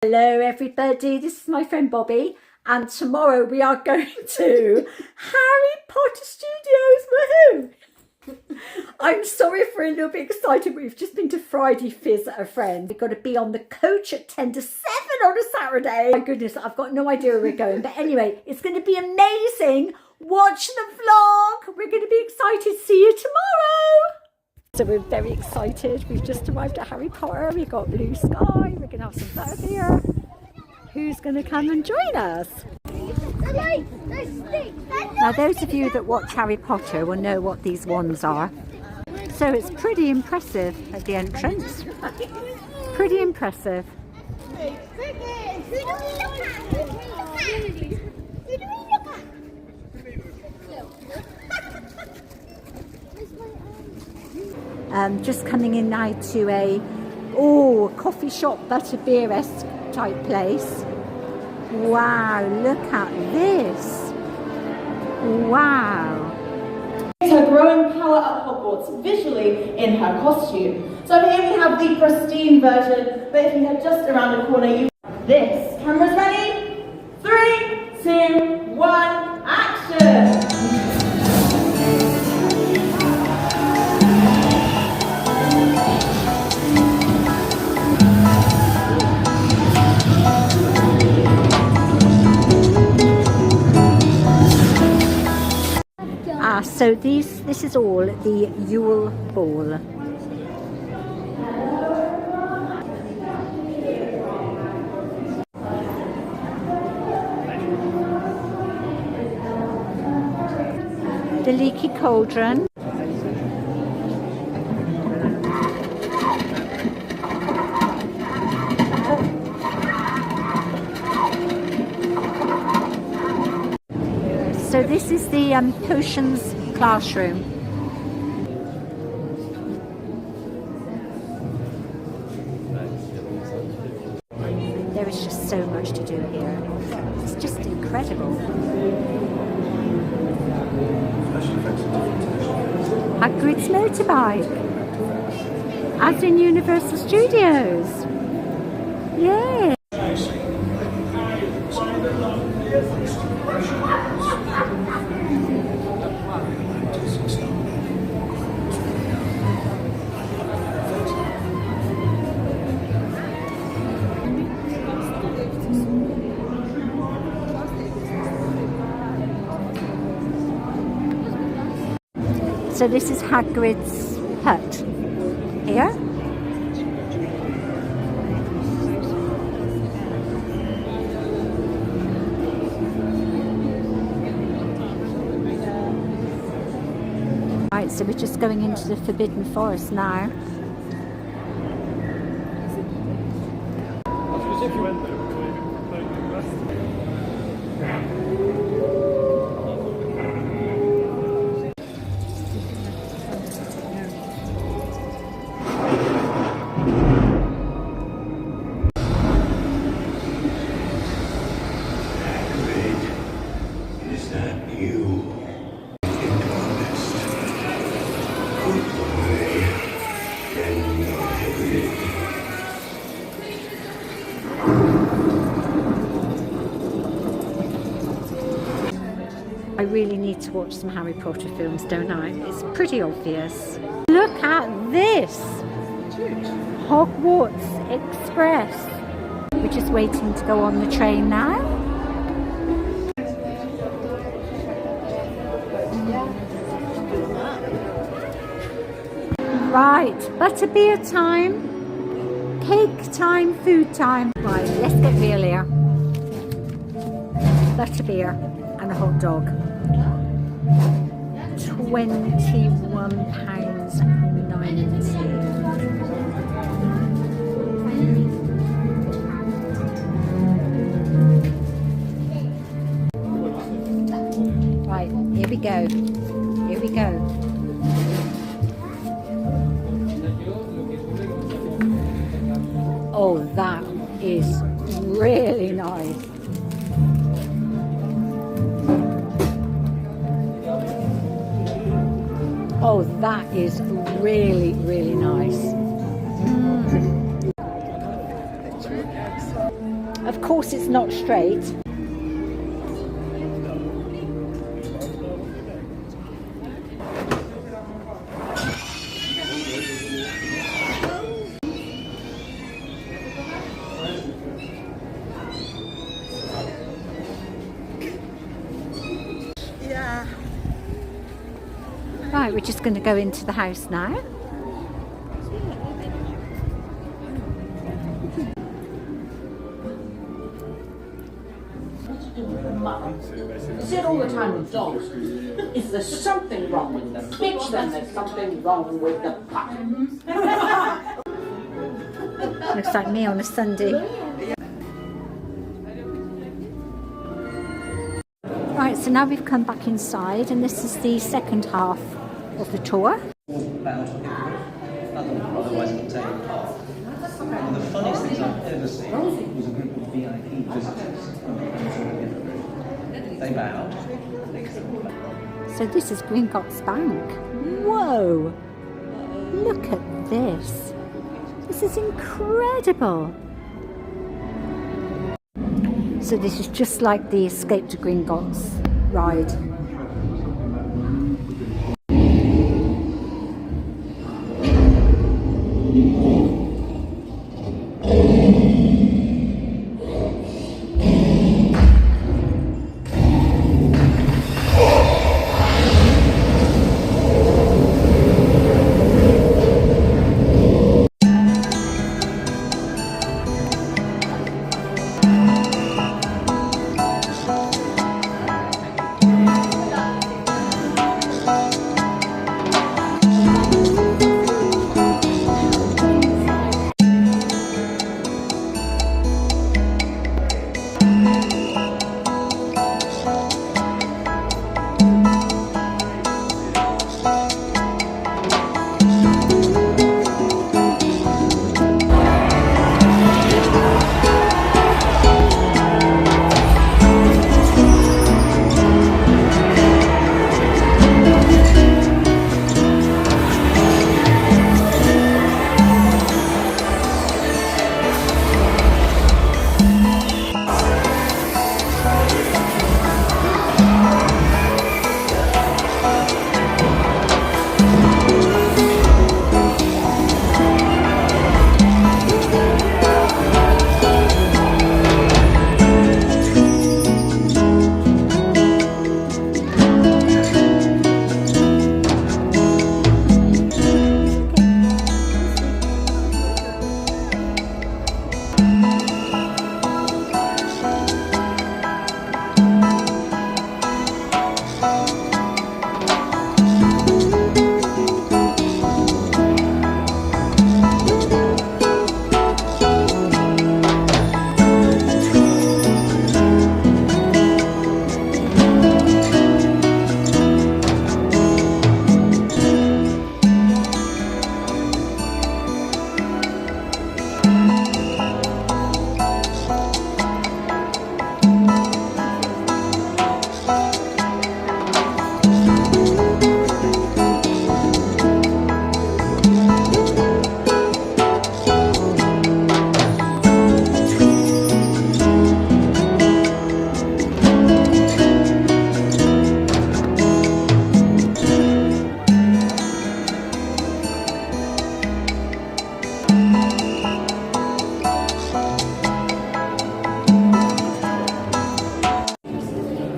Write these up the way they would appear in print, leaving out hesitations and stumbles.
Hello everybody, this is my friend Bobby and tomorrow we are going to Harry Potter Studios, woohoo! I'm sorry if we're a little bit excited, we've just been to Friday Fizz at a friend. We've got to be on the coach at 10 to 7 on a Saturday. My goodness, I've got no idea where we're going, but anyway, it's going to be amazing. Watch the vlog, we're going to be excited. See you tomorrow. So we're very excited. We've just arrived at Harry Potter. We've got blue sky. We're going to have some butterbeer. Who's going to come and join us? Now those of you that watch Harry Potter will know what these wands are. So it's pretty impressive at the entrance. Pretty impressive. Just coming in now to a coffee shop, butterbeer-esque type place. Wow, look at this. Wow. Her growing power at Hogwarts visually in her costume. So here we have the pristine version, but if you head just around the corner, you this. Cameras ready? 3, 2, 1, action! So this is all the Yule Ball. The Leaky Cauldron. So this is the potions classroom. There is just so much to do here. It's just incredible. Hagrid's motorbike, as in Universal Studios. Yeah. So this is Hagrid's hut here. Right, so we're just going into the Forbidden Forest now. I really need to watch some Harry Potter films, don't I? It's pretty obvious. Look at this! Hogwarts Express. We're just waiting to go on the train now. Right, butterbeer time, cake time, food time. Right, let's get real here. Butterbeer and a hot dog. £21.90. Right, here we go. Here we go. Oh, that is really nice. Oh, that is really, really nice. Of course it's not straight. Yeah. Right, we're just going to go into the house now. Sit all the time with dogs. Is there something wrong with the bitch? Then there's something wrong with the puck. Looks like me on a Sunday. Right, so now we've come back inside, and this is the second half of the tour. Otherwise it'll take part. One of the funniest things I've ever seen was a group of VIP visitors. They bowed. So this is Gringotts Bank. Whoa! Look at this. This is incredible. So this is just like the Escape to Gringotts ride.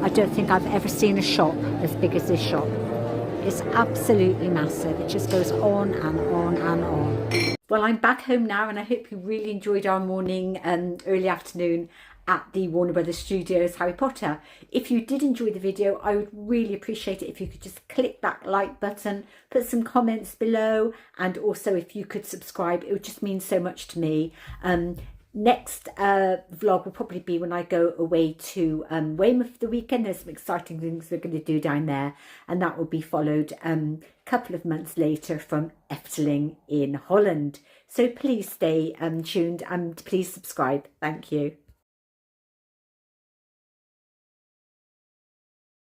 I don't think I've ever seen a shop as big as this shop. It's absolutely massive. It just goes on and on and on. Well, I'm back home now, and I hope you really enjoyed our morning and early afternoon at the Warner Brothers Studios Harry Potter. If you did enjoy the video, I would really appreciate it if you could just click that like button, put some comments below, and also if you could subscribe. It would just mean so much to me. Next vlog will probably be when I go away to Weymouth for the weekend. There's some exciting things we're going to do down there, and that will be followed a couple of months later from Efteling in Holland. So please stay tuned and please subscribe. Thank you.